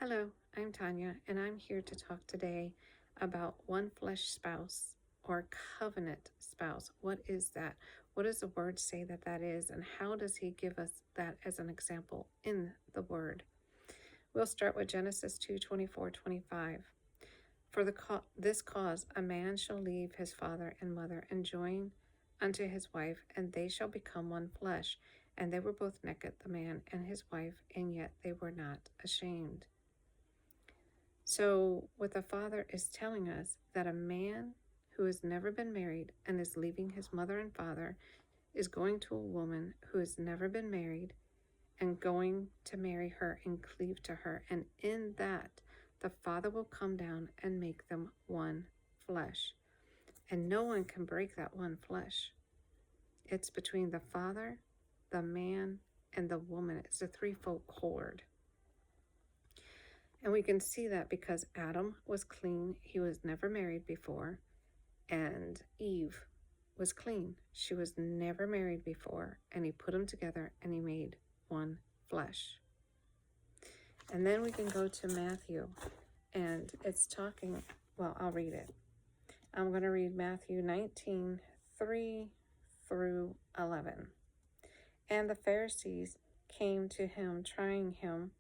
Hello, I'm Tanya, and I'm here to talk today about one flesh spouse or covenant spouse. What is that? What does the word say that is, and how does he give us that as an example in the word? We'll start with Genesis 2:24-25. For this cause a man shall leave his father and mother and join unto his wife, and they shall become one flesh. And they were both naked, the man and his wife, and yet they were not ashamed. So, what the Father is telling us that a man who has never been married and is leaving his mother and father is going to a woman who has never been married and going to marry her and cleave to her. And in that, the Father will come down and make them one flesh. And no one can break that one flesh. It's between the Father, the man, and the woman. It's a threefold cord. And we can see that because Adam was clean. He was never married before. And Eve was clean. She was never married before. And he put them together and he made one flesh. And then we can go to Matthew. And it's talking, well, I'll read it. I'm going to read Matthew 19:3-11. And the Pharisees came to him, trying him,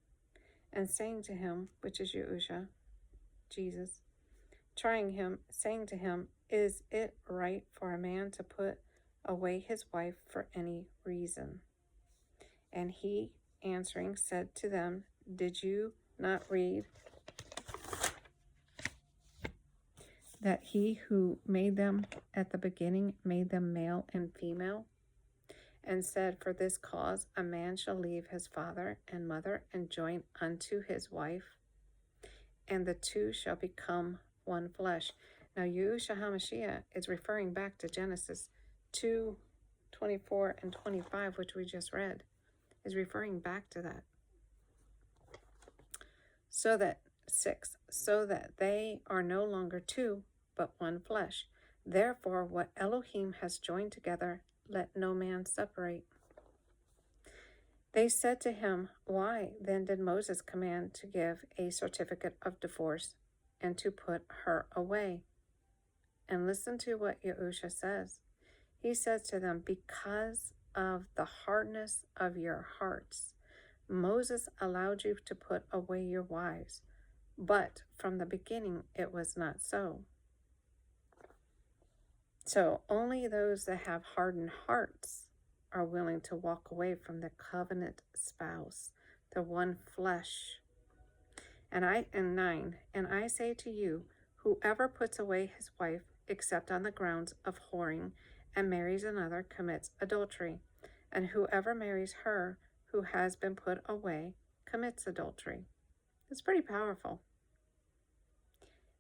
and saying to him, which is Yahusha, Jesus, trying him, saying to him, is it right for a man to put away his wife for any reason? And he, answering, said to them, did you not read that he who made them at the beginning made them male and female? And said, for this cause a man shall leave his father and mother and join unto his wife, and the two shall become one flesh. Now, Yahushua HaMashiach is referring back to Genesis 2:24-25, which we just read, is referring back to that. So that they are no longer two, but one flesh. Therefore, what Elohim has joined together, let no man separate. They said to him, why then did Moses command to give a certificate of divorce and to put her away? And listen to what Yahusha says. He says to them, because of the hardness of your hearts, Moses allowed you to put away your wives, but from the beginning it was not so. So only those that have hardened hearts are willing to walk away from the covenant spouse, the one flesh. And I say to you, whoever puts away his wife, except on the grounds of whoring, and marries another, commits adultery. And whoever marries her who has been put away commits adultery. It's pretty powerful.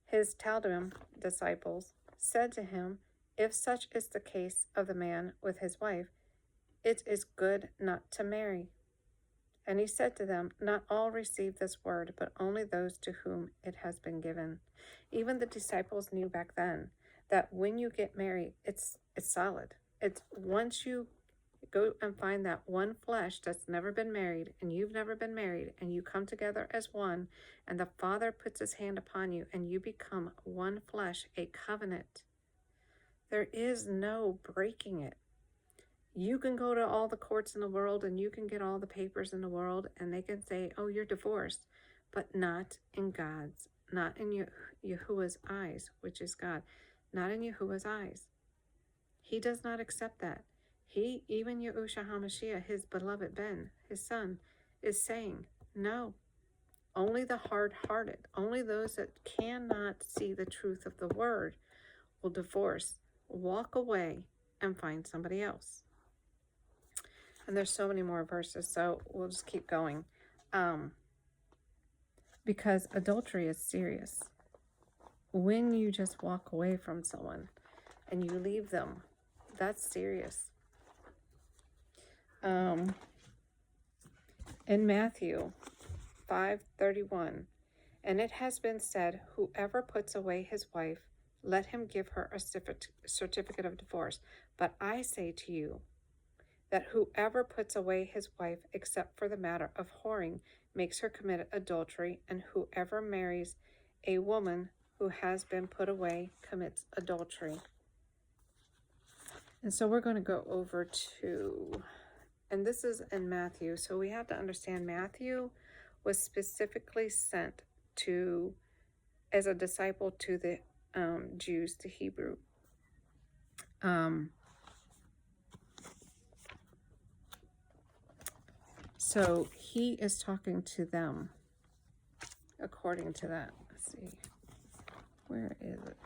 His Talmud disciples said to him, if such is the case of the man with his wife, it is good not to marry. And he said to them, not all receive this word, but only those to whom it has been given. Even the disciples knew back then that when you get married, it's solid. It's once you go and find that one flesh that's never been married, and you've never been married, and you come together as one, and the Father puts his hand upon you, and you become one flesh, a covenant. There is no breaking it. You can go to all the courts in the world and you can get all the papers in the world and they can say, oh, you're divorced, but not in God's, not in Yahuwah's eyes, which is God, not in Yahuwah's eyes. He does not accept that. Even Yahushua HaMashiach, his beloved Ben, his son, is saying, no, only the hard-hearted, only those that cannot see the truth of the word will divorce, walk away, and find somebody else. And there's so many more verses, so we'll just keep going. Because adultery is serious. When you just walk away from someone and you leave them, that's serious. In Matthew 5:31, and it has been said, whoever puts away his wife, let him give her a certificate of divorce. But I say to you, that whoever puts away his wife except for the matter of whoring makes her commit adultery, and whoever marries a woman who has been put away commits adultery. And so we're going to go over to, and this is in Matthew, so we have to understand Matthew was specifically sent to, as a disciple to the Jews, to Hebrew. So he is talking to them according to that. Let's see. Where is it?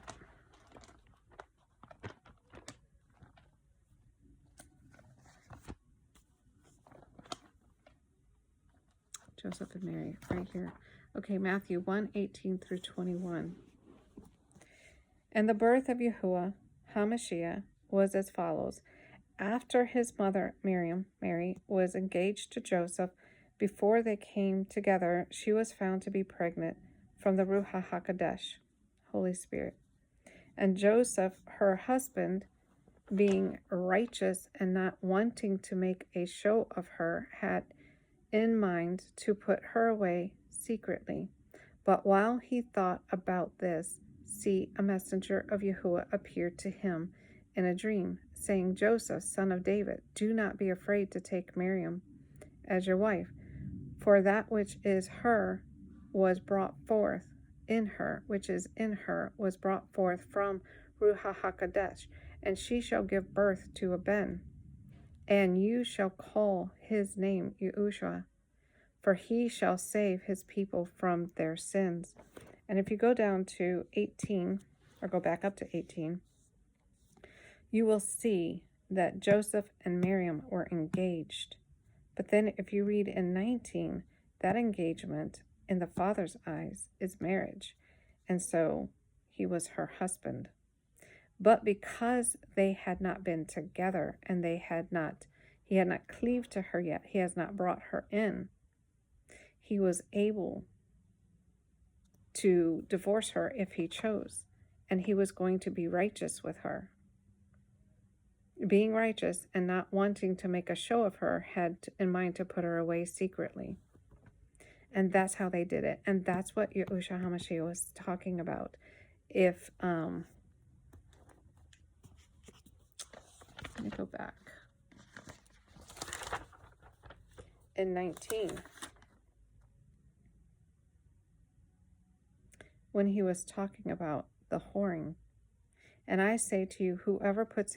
Joseph and Mary, right here. Okay, Matthew 1:18 through 21. And the birth of Yahuwah HaMashiach was as follows. After his mother, Mary, was engaged to Joseph, before they came together, she was found to be pregnant from the Ruach HaKodesh, Holy Spirit. And Joseph, her husband, being righteous and not wanting to make a show of her, had in mind to put her away secretly. But while he thought about this, see, a messenger of Yahuwah appeared to him in a dream, saying, Joseph, son of David, do not be afraid to take Miriam as your wife, for that which is her was brought forth in her, which is in her was brought forth from Ruach HaKodesh, and she shall give birth to a ben, and you shall call his name Yahushua, for he shall save his people from their sins. And if you go down to 18, or go back up to 18, you will see that Joseph and Miriam were engaged. But then if you read in 19, that engagement in the Father's eyes is marriage. And so he was her husband. But because they had not been together and he had not cleaved to her yet, he has not brought her in, he was able to divorce her if he chose. And he was going to be righteous with her. Being righteous and not wanting to make a show of her, had in mind to put her away secretly. And that's how they did it. And that's what Yahushua HaMashiach was talking about. If, let me go back. In 19, when he was talking about the whoring, and I say to you, whoever puts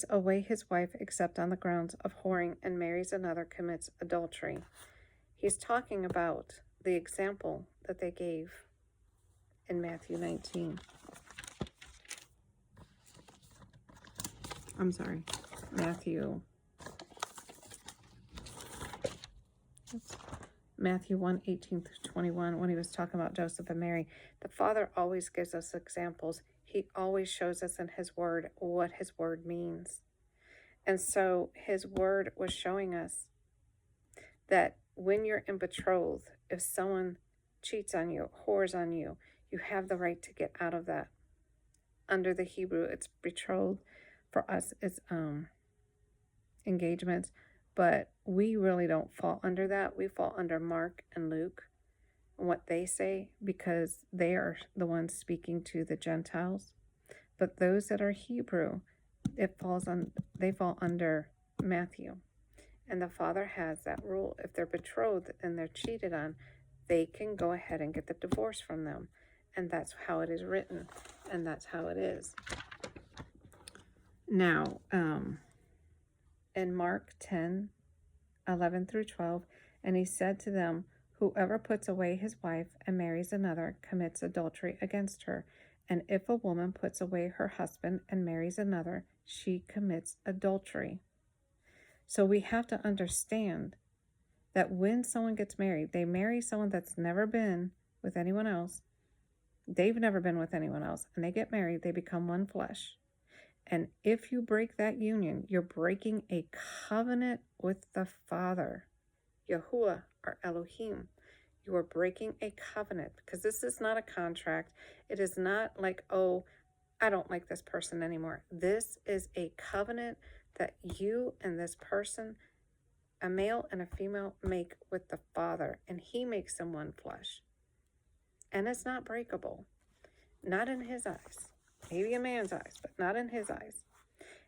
away his wife except on the grounds of whoring and marries another commits adultery. He's talking about the example that they gave in Matthew 19. I'm sorry, Matthew 1:18 through 21, when he was talking about Joseph and Mary. The Father always gives us examples. He always shows us in his word what his word means. And so his word was showing us that when you're in betrothal, if someone cheats on you, whores on you, you have the right to get out of that. Under the Hebrew, it's betrothed. For us, it's engagements. But we really don't fall under that. We fall under Mark and Luke and what they say, because they are the ones speaking to the Gentiles. But those that are Hebrew, they fall under Matthew. And the Father has that rule. If they're betrothed and they're cheated on, they can go ahead and get the divorce from them. And that's how it is written. And that's how it is. Now, in Mark 10:11 through 12, and he said to them, whoever puts away his wife and marries another commits adultery against her. And if a woman puts away her husband and marries another, she commits adultery. So we have to understand that when someone gets married, they marry someone that's never been with anyone else. They've never been with anyone else. And they get married, they become one flesh. And if you break that union, you're breaking a covenant with the Father, Yahuwah, or Elohim. You are breaking a covenant, because this is not a contract. It is not like, oh, I don't like this person anymore. This is a covenant that you and this person, a male and a female, make with the Father, and he makes them one flesh. And it's not breakable. Not in his eyes. Maybe a man's eyes, but not in his eyes.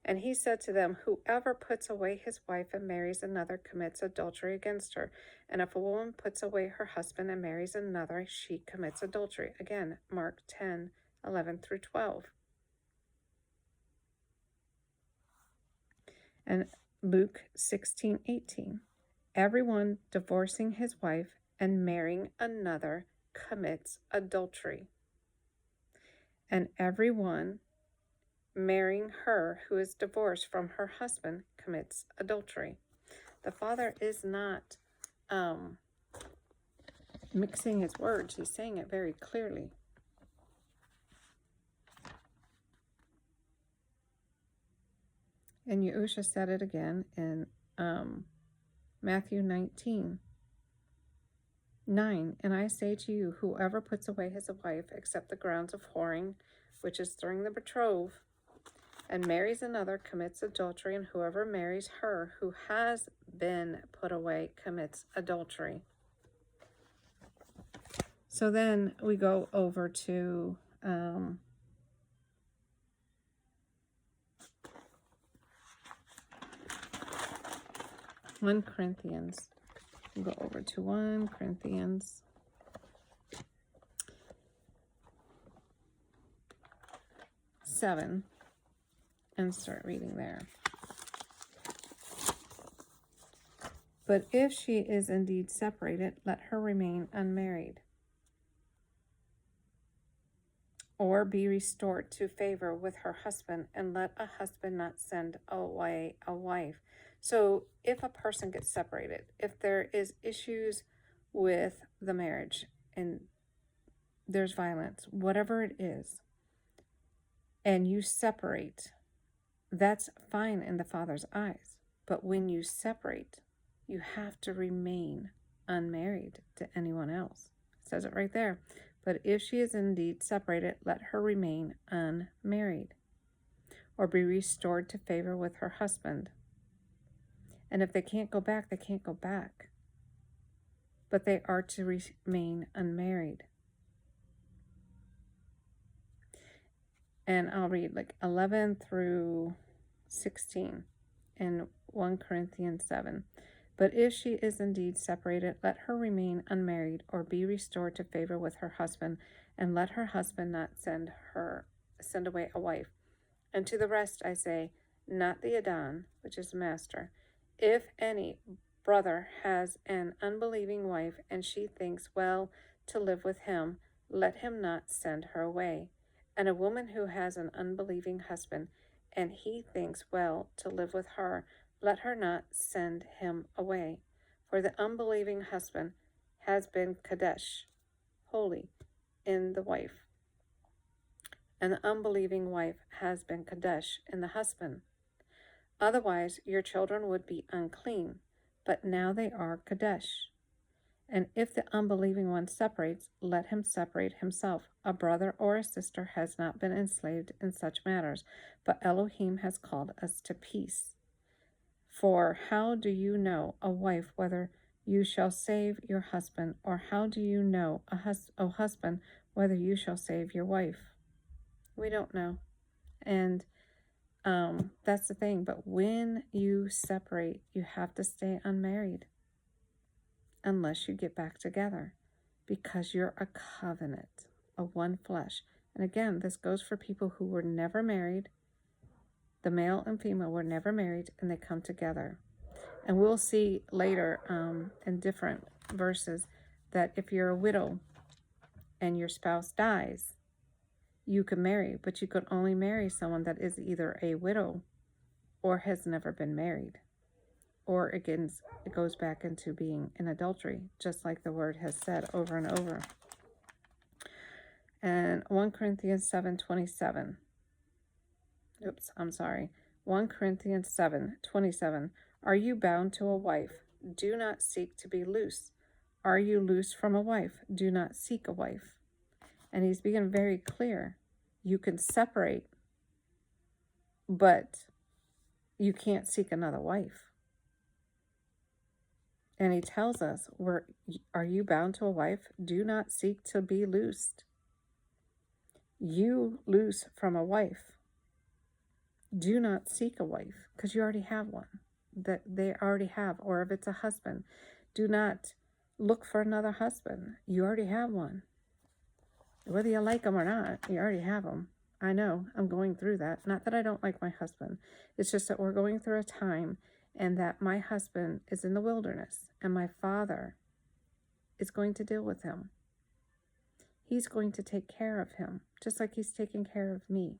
And he said to them, whoever puts away his wife and marries another commits adultery against her. And if a woman puts away her husband and marries another, she commits adultery. Again, Mark 10:11-12. And Luke 16:18. Everyone divorcing his wife and marrying another commits adultery. And everyone marrying her who is divorced from her husband commits adultery. The Father is not mixing his words. He's saying it very clearly. And Yahusha said it again in Matthew 19:9. And I say to you, whoever puts away his wife, except the grounds of whoring, which is during the betrothal, and marries another, commits adultery, and whoever marries her who has been put away commits adultery. So then we go over to 1 Corinthians. We'll go over to 1 Corinthians. Seven, and start reading there. But if she is indeed separated, let her remain unmarried, or be restored to favor with her husband, and let a husband not send away a wife. So if a person gets separated, if there is issues with the marriage and there's violence, whatever it is, and you separate, that's fine in the Father's eyes. But when you separate, you have to remain unmarried to anyone else. It says it right there. But if she is indeed separated, let her remain unmarried, or be restored to favor with her husband. And if they can't go back, they can't go back. But they are to remain unmarried. And I'll read like 11 through 16 in 1 Corinthians 7. But if she is indeed separated, let her remain unmarried, or be restored to favor with her husband, and let her husband not send away a wife. And to the rest I say, not the Adon, which is master, if any brother has an unbelieving wife, and she thinks well to live with him, let him not send her away. And a woman who has an unbelieving husband, and he thinks well to live with her, let her not send him away. For the unbelieving husband has been Kadesh, holy, in the wife, and the unbelieving wife has been Kadesh in the husband. Otherwise your children would be unclean, but now they are Kadesh. And if the unbelieving one separates, let him separate himself. A brother or a sister has not been enslaved in such matters, but Elohim has called us to peace. For how do you know, a wife, whether you shall save your husband, or how do you know, O husband, whether you shall save your wife? We don't know. And that's the thing. But when you separate, you have to stay unmarried unless you get back together, because you're a covenant, a one flesh. And again, this goes for people who were never married. The male and female were never married, and they come together. And we'll see later in different verses that if you're a widow and your spouse dies, you can marry, but you could only marry someone that is either a widow or has never been married. Or again, it goes back into being in adultery, just like the word has said over and over. And 1 Corinthians 7:27. 1 Corinthians 7:27. Are you bound to a wife? Do not seek to be loose. Are you loose from a wife? Do not seek a wife. And he's being very clear. You can separate, but you can't seek another wife. And he tells us, are you bound to a wife? Do not seek to be loosed. You loose from a wife. Do not seek a wife, because you already have one that they already have. Or if it's a husband, do not look for another husband. You already have one. Whether you like them or not, you already have them. I know, I'm going through that. Not that I don't like my husband. It's just that we're going through a time and that my husband is in the wilderness and my Father is going to deal with him. He's going to take care of him, just like he's taking care of me.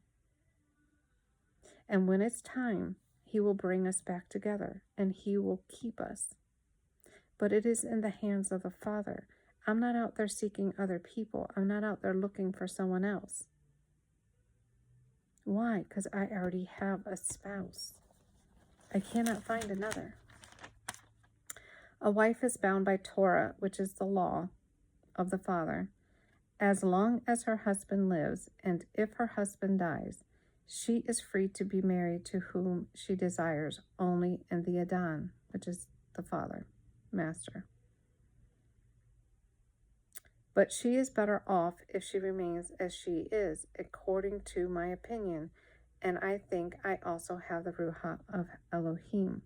And when it's time, he will bring us back together and he will keep us. But it is in the hands of the Father. I'm not out there seeking other people. I'm not out there looking for someone else. Why? Because I already have a spouse. I cannot find another. A wife is bound by Torah, which is the law of the Father, as long as her husband lives, and if her husband dies, she is free to be married to whom she desires, only in the Adon, which is the Father, Master. But she is better off if she remains as she is, according to my opinion, and I think I also have the Ruach of Elohim.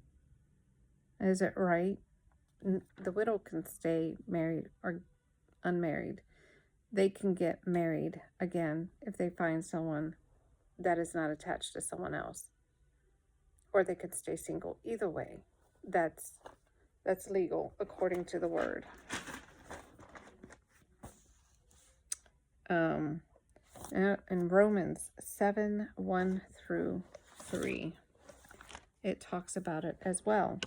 Is it right? The widow can stay married or unmarried. They can get married again if they find someone that is not attached to someone else. Or they could stay single. Either way, that's legal according to the word. In Romans 7:1-3, it talks about it as well.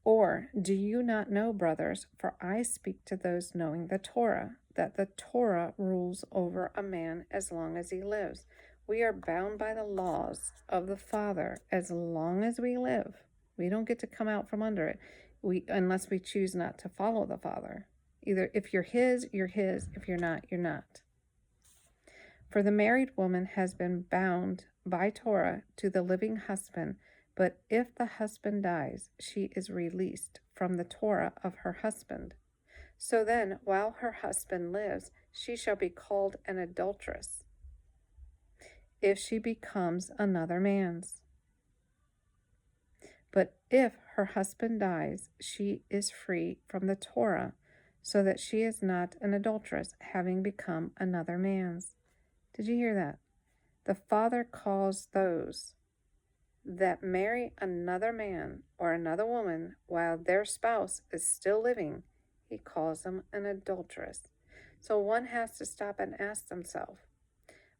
Or, do you not know, brothers, for I speak to those knowing the Torah, that the Torah rules over a man as long as he lives. We are bound by the laws of the Father as long as we live. We don't get to come out from under it, unless we choose not to follow the Father. Either if you're his, you're his. If you're not, you're not. For the married woman has been bound by Torah to the living husband, but if the husband dies, she is released from the Torah of her husband. So then, while her husband lives, she shall be called an adulteress, if she becomes another man's. But if her husband dies, she is free from the Torah, so that she is not an adulteress, having become another man's. Did you hear that? The Father calls those that marry another man or another woman while their spouse is still living, he calls them an adulteress. So one has to stop and ask themselves,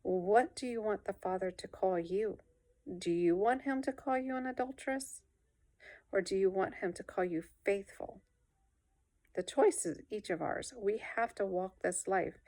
what do you want the Father to call you? Do you want him to call you an adulteress? Or do you want him to call you faithful? The choice is each of ours. We have to walk this life.